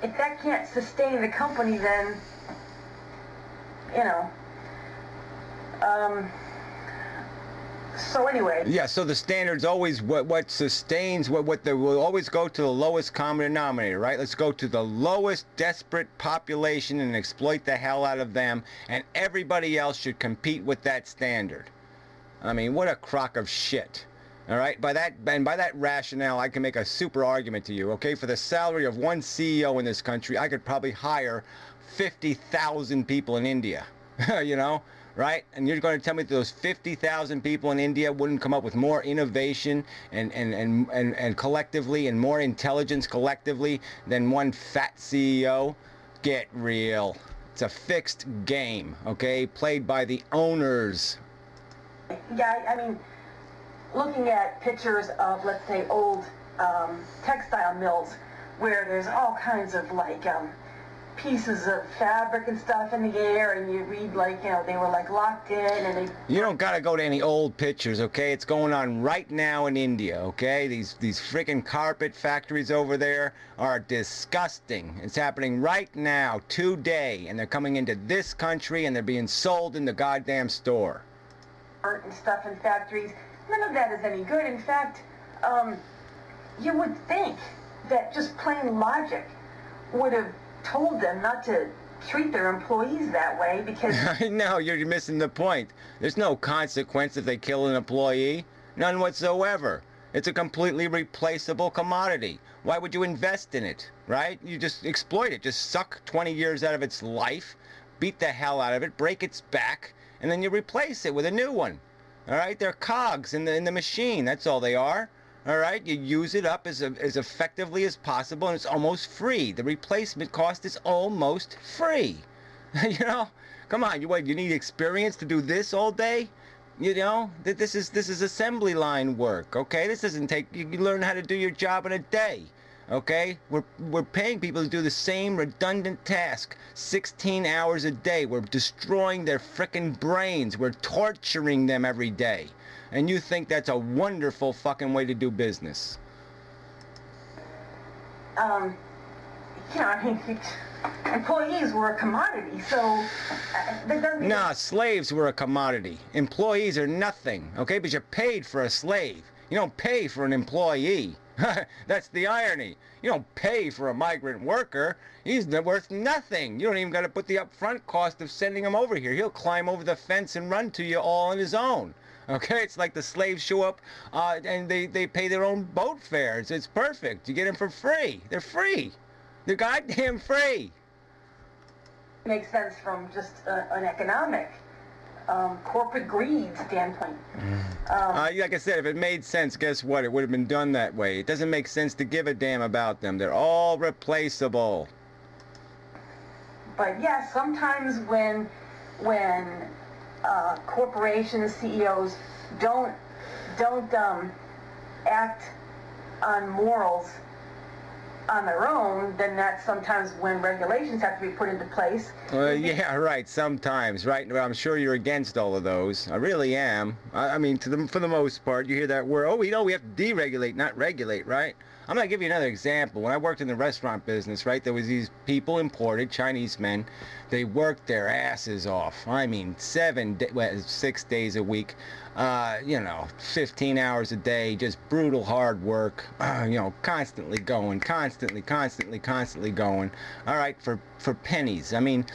if that can't sustain the company, then, you know, so anyway. Yeah, so the standard's always what sustains, we'll always go to the lowest common denominator, right? Let's go to the lowest desperate population and exploit the hell out of them, and everybody else should compete with that standard. I mean, what a crock of shit. All right, by that rationale, I can make a super argument to you, okay? For the salary of one CEO in this country, I could probably hire 50,000 people in India, you know, right? And you're going to tell me that those 50,000 people in India wouldn't come up with more innovation and collectively, and more intelligence collectively than one fat CEO? Get real. It's a fixed game, okay? Played by the owners. Yeah, I mean, looking at pictures of, let's say, old textile mills where there's all kinds of, like, pieces of fabric and stuff in the air, and you read, like, you know, they were, like, locked in, and they... You don't gotta go to any old pictures, okay? It's going on right now in India, okay? These freaking carpet factories over there are disgusting. It's happening right now, today, and they're coming into this country, and they're being sold in the goddamn store. And stuff in factories. None of that is any good. In fact, you would think that just plain logic would have told them not to treat their employees that way, because... No, you're missing the point. There's no consequence if they kill an employee. None whatsoever. It's a completely replaceable commodity. Why would you invest in it, right? You just exploit it. Just suck 20 years out of its life, beat the hell out of it, break its back, and then you replace it with a new one. All right, they're cogs in the machine. That's all they are. All right, you use it up as effectively as possible, and it's almost free. The replacement cost is almost free. You know, come on, you need experience to do this all day? You know, this is assembly line work. Okay, this doesn't take. You learn how to do your job in a day. Okay, we're paying people to do the same redundant task 16 hours a day. We're destroying their frickin' brains. We're torturing them every day. And you think that's a wonderful fucking way to do business? You know, I mean, employees were a commodity, so that doesn't... Nah, slaves were a commodity. Employees are nothing, okay? But you're paid for a slave. You don't pay for an employee. That's the irony. You don't pay for a migrant worker. He's worth nothing. You don't even got to put the upfront cost of sending him over here. He'll climb over the fence and run to you all on his own. Okay, it's like the slaves show up and they pay their own boat fares. It's perfect. You get them for free. They're free. They're goddamn free. It makes sense from just an economic, corporate greed standpoint. Like I said, if it made sense, guess what? It would have been done that way. It doesn't make sense to give a damn about them. They're all replaceable. But yeah, sometimes when corporations, CEOs don't act on morals on their own, then that's sometimes when regulations have to be put into place. Yeah, right, sometimes, right? I'm sure you're against all of those. I really am. I mean, for the most part, you hear that word, oh, you know, we have to deregulate, not regulate, right? I'm going to give you another example. When I worked in the restaurant business, right, there was these people imported, Chinese men. They worked their asses off. I mean, 6 days a week, you know, 15 hours a day, just brutal hard work, you know, constantly going, constantly going, all right, for pennies. I mean,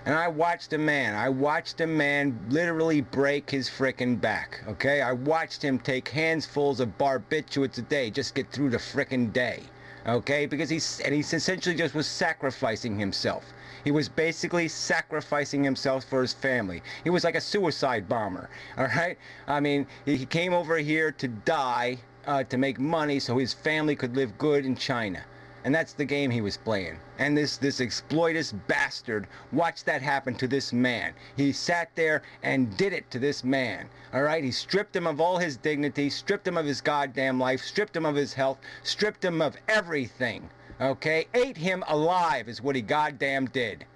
and I watched a man literally break his frickin' back, okay? I watched him take handfuls of barbiturates a day, just get through the frickin' day, okay? Because he essentially just was sacrificing himself. He was basically sacrificing himself for his family. He was like a suicide bomber, all right? I mean, he came over here to die, to make money so his family could live good in China. And that's the game he was playing. And this exploitous bastard watched that happen to this man. He sat there and did it to this man. All right? He stripped him of all his dignity, stripped him of his goddamn life, stripped him of his health, stripped him of everything. Okay? Ate him alive is what he goddamn did. It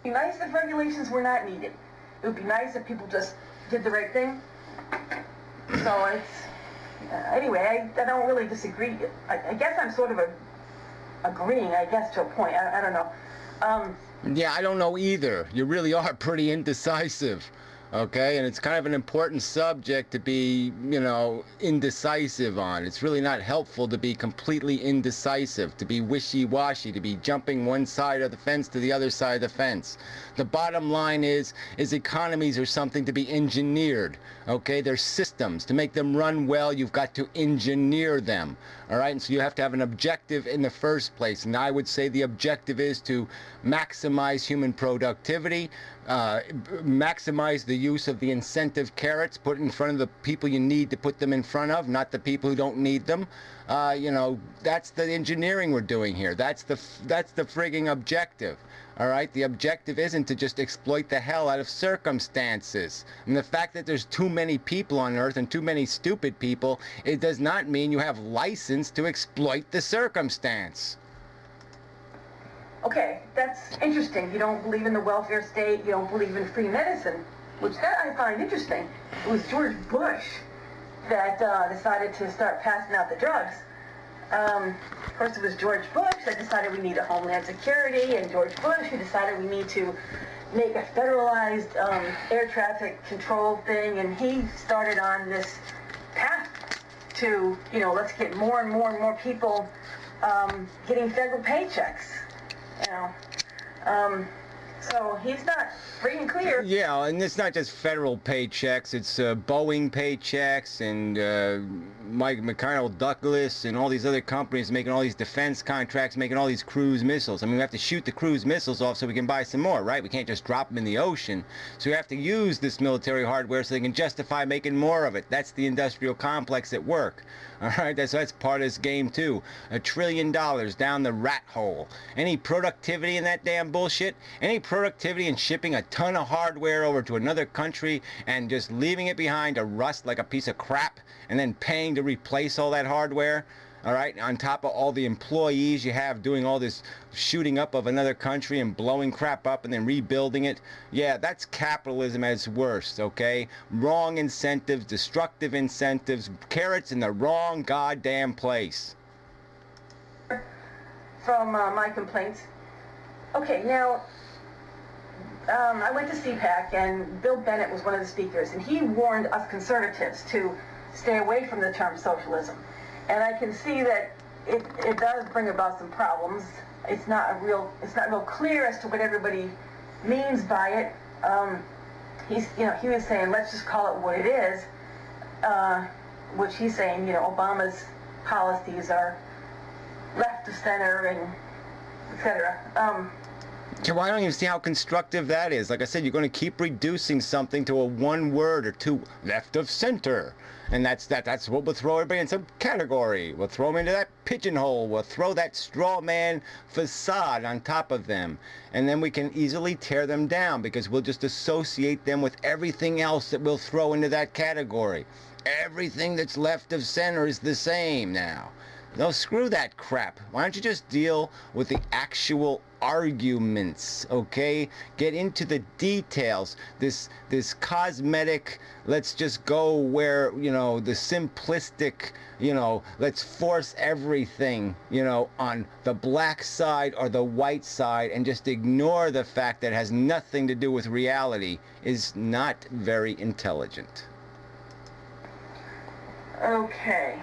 would be nice if regulations were not needed. It would be nice if people just did the right thing. So it's... anyway, I don't really disagree. I guess I'm sort of agreeing, I guess, to a point. I don't know. Yeah, I don't know either. You really are pretty indecisive. Okay, and it's kind of an important subject to be, you know, indecisive on. It's really not helpful to be completely indecisive, to be wishy-washy, to be jumping one side of the fence to the other side of the fence. The bottom line is economies are something to be engineered. Okay, they're systems. To make them run well, you've got to engineer them. All right, and so you have to have an objective in the first place. And I would say the objective is to maximize human productivity, maximize the use of the incentive carrots, put in front of the people you need to put them in front of, not the people who don't need them. You know, that's the engineering we're doing here. That's the frigging objective. All right, the objective isn't to just exploit the hell out of circumstances. And the fact that there's too many people on Earth and too many stupid people, it does not mean you have license to exploit the circumstance. Okay, that's interesting. You don't believe in the welfare state. You don't believe in free medicine, which that I find interesting. It was George Bush that decided to start passing out the drugs. Of course, it was George Bush that decided we need a Homeland Security, and George Bush who decided we need to make a federalized air traffic control thing, and he started on this path to, you know, let's get more and more and more people getting federal paychecks. You know, so he's not free and clear. Yeah, and it's not just federal paychecks. It's Boeing paychecks and Mike McConnell Douglas and all these other companies making all these defense contracts, making all these cruise missiles. I mean, we have to shoot the cruise missiles off so we can buy some more, right? We can't just drop them in the ocean. So we have to use this military hardware so they can justify making more of it. That's the industrial complex at work. All right, that's part of this game too. $1 trillion down the rat hole. Any productivity in that damn bullshit? Any productivity in shipping a ton of hardware over to another country and just leaving it behind to rust like a piece of crap and then paying to replace all that hardware? All right, on top of all the employees you have doing all this shooting up of another country and blowing crap up and then rebuilding it. Yeah, that's capitalism at its worst, okay? Wrong incentives, destructive incentives, carrots in the wrong goddamn place. From my complaints. Okay, now, I went to CPAC, and Bill Bennett was one of the speakers, and he warned us conservatives to stay away from the term socialism. And I can see that it does bring about some problems. It's not real clear as to what everybody means by it. He was saying, let's just call it what it is, which he's saying, you know, Obama's policies are left of center and etc. Well, I don't even see how constructive that is. Like I said, you're going to keep reducing something to a one word or two, left of center. And that's what we'll throw everybody in some category. We'll throw them into that pigeonhole. We'll throw that straw man facade on top of them. And then we can easily tear them down because we'll just associate them with everything else that we'll throw into that category. Everything that's left of center is the same now. No, screw that crap. Why don't you just deal with the actual arguments, okay? Get into the details. This cosmetic, let's just go where, you know, the simplistic, you know, let's force everything, you know, on the black side or the white side and just ignore the fact that it has nothing to do with reality is not very intelligent. Okay.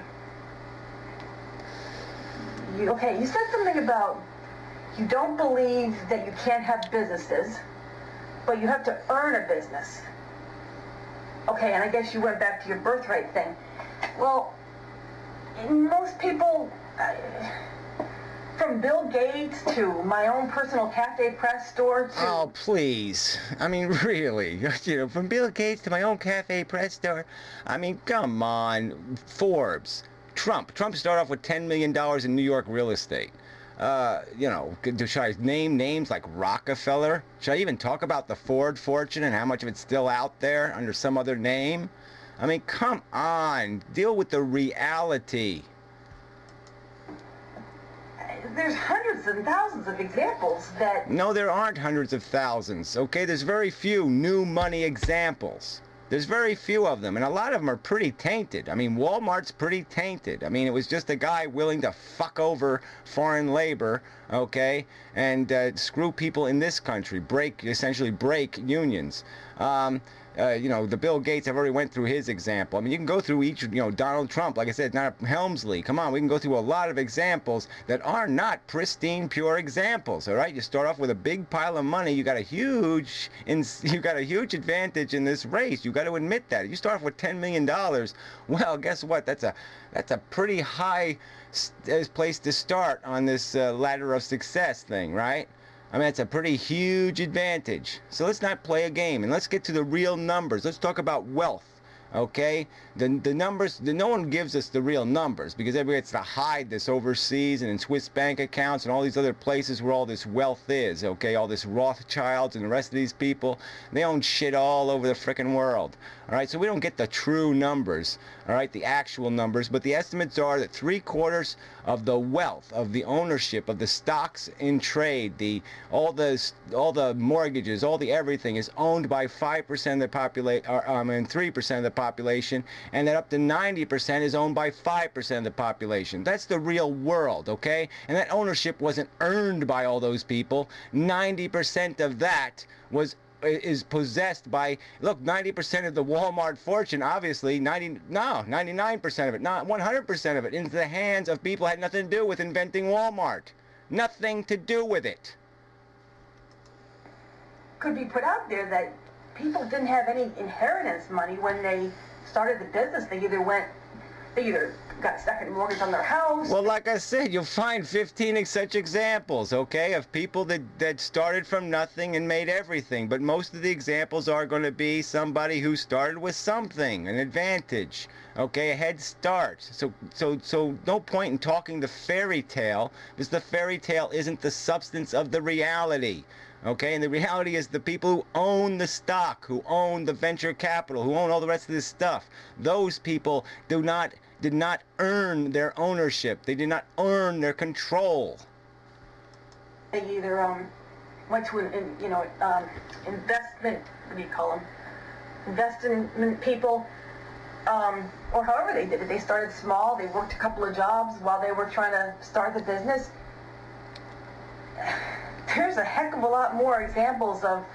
You said something about you don't believe that you can't have businesses, but you have to earn a business. Okay, and I guess you went back to your birthright thing. Well, most people, from Bill Gates to my own personal cafe press store to... Oh, please. I mean, really. You know, from Bill Gates to my own cafe press store. I mean, come on. Forbes. Trump started off with $10 million in New York real estate. You know, should I name names like Rockefeller? Should I even talk about the Ford fortune and how much of it's still out there under some other name? I mean, come on. Deal with the reality. There's hundreds and thousands of examples that... No, there aren't hundreds of thousands, okay? There's very few new money examples. There's very few of them, and a lot of them are pretty tainted. I mean, Walmart's pretty tainted. I mean, it was just a guy willing to fuck over foreign labor, okay, and screw people in this country, essentially break unions. You know, the Bill Gates, I've already went through his example. I mean, you can go through each, you know, Donald Trump, like I said, not a Helmsley. Come on, we can go through a lot of examples that are not pristine, pure examples, all right? You start off with a big pile of money. You got a huge advantage in this race. You got to admit that. If you start off with $10 million, well, guess what? That's a pretty high place to start on this ladder of success thing, right? I mean, it's a pretty huge advantage. So let's not play a game, and let's get to the real numbers. Let's talk about wealth, okay? The numbers, no one gives us the real numbers because everybody gets to hide this overseas and in Swiss bank accounts and all these other places where all this wealth is, okay? All this Rothschilds and the rest of these people, they own shit all over the frickin' world, all right? So we don't get the true numbers, all right, the actual numbers, but the estimates are that 3/4 of the wealth, of the ownership, of the stocks in trade, all the mortgages, all the everything is owned by 5% of the population, and 3% of the population, and that up to 90% is owned by 5% of the population. That's the real world, okay? And that ownership wasn't earned by all those people. 90% of that is possessed by, look, 90% of the Walmart fortune, obviously, 99% of it, not 100% of it, into the hands of people who had nothing to do with inventing Walmart. Nothing to do with it. Could be put out there that people didn't have any inheritance money when they started the business. They either got a second mortgage on their house. Well, like I said, you'll find 15 such examples, okay, of people that started from nothing and made everything. But most of the examples are going to be somebody who started with something, an advantage, okay, a head start. So no point in talking the fairy tale, because the fairy tale isn't the substance of the reality. Okay, and the reality is the people who own the stock, who own the venture capital, who own all the rest of this stuff, those people did not earn their ownership. They did not earn their control. They either went to investment, what do you call them? Investment people, or however they did it. They started small. They worked a couple of jobs while they were trying to start the business. There's a heck of a lot more examples of...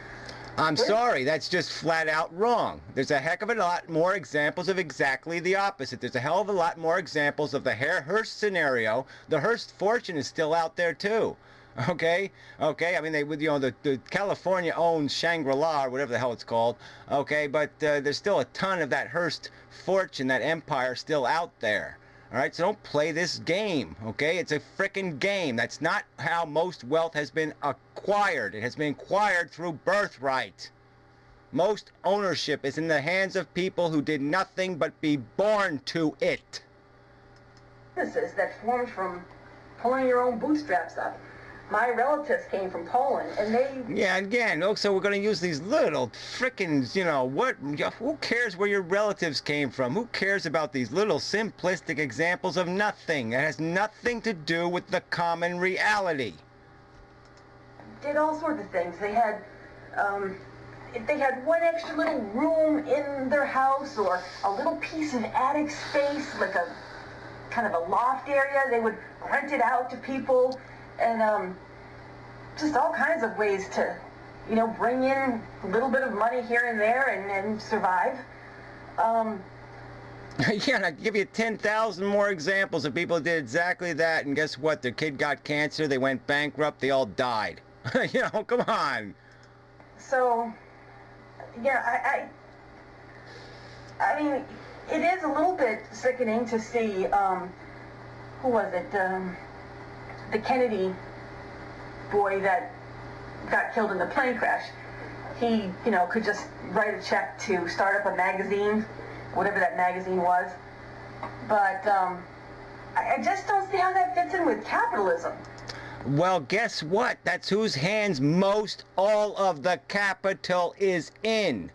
I'm sorry, that's just flat out wrong. There's a heck of a lot more examples of exactly the opposite. There's a hell of a lot more examples of the Hearst scenario. The Hearst fortune is still out there too. Okay? Okay, I mean, they would, you know, the California owns Shangri-La or whatever the hell it's called. Okay, but there's still a ton of that Hearst fortune, that empire still out there. All right, so don't play this game, okay? It's a frickin' game. That's not how most wealth has been acquired. It has been acquired through birthright. Most ownership is in the hands of people who did nothing but be born to it. Businesses that formed from pulling your own bootstraps up. My relatives came from Poland, and they... Yeah, again, look, so we're going to use these little frickin', you know, who cares where your relatives came from? Who cares about these little simplistic examples of nothing? It has nothing to do with the common reality. Did all sorts of things. They had, if they had one extra little room in their house, or a little piece of attic space, like a kind of a loft area, they would rent it out to people. And just all kinds of ways to, you know, bring in a little bit of money here and there and survive. Yeah, and I give you 10,000 more examples of people who did exactly that, and guess what? Their kid got cancer, they went bankrupt, they all died. You know, come on. So, yeah, I mean, it is a little bit sickening to see, who was it? The Kennedy boy that got killed in the plane crash. He, you know, could just write a check to start up a magazine, whatever that magazine was. But I just don't see how that fits in with capitalism. Well, guess what? That's whose hands most all of the capital is in.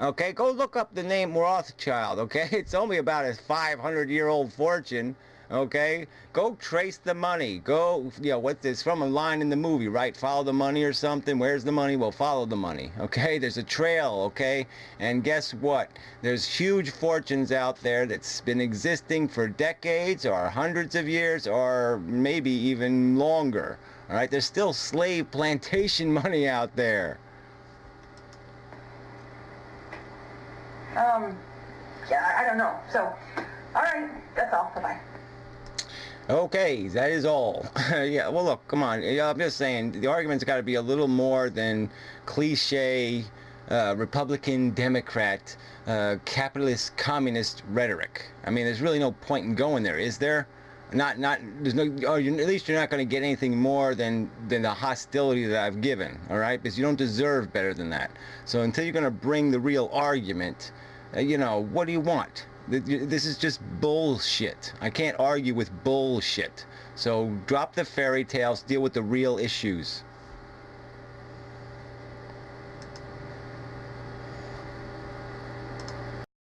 Okay, go look up the name Rothschild, okay? It's only about a 500-year-old fortune. Okay, go trace the money. Go, what this from a line in the movie, right? Follow the money or something. Where's the money? Well, follow the money. Okay, there's a trail. Okay, and guess what? There's huge fortunes out there that's been existing for decades or hundreds of years or maybe even longer. All right, there's still slave plantation money out there. Yeah, I don't know. So, all right, that's all. Bye-bye. Okay, that is all. Yeah, well, look, come on. I'm just saying, the argument's got to be a little more than cliche Republican, Democrat, capitalist, communist rhetoric. I mean, there's really no point in going there, is there? There's no, at least you're not going to get anything more than the hostility that I've given, all right? Because you don't deserve better than that. So until you're going to bring the real argument, what do you want? This is just bullshit. I can't argue with bullshit. So drop the fairy tales, deal with the real issues.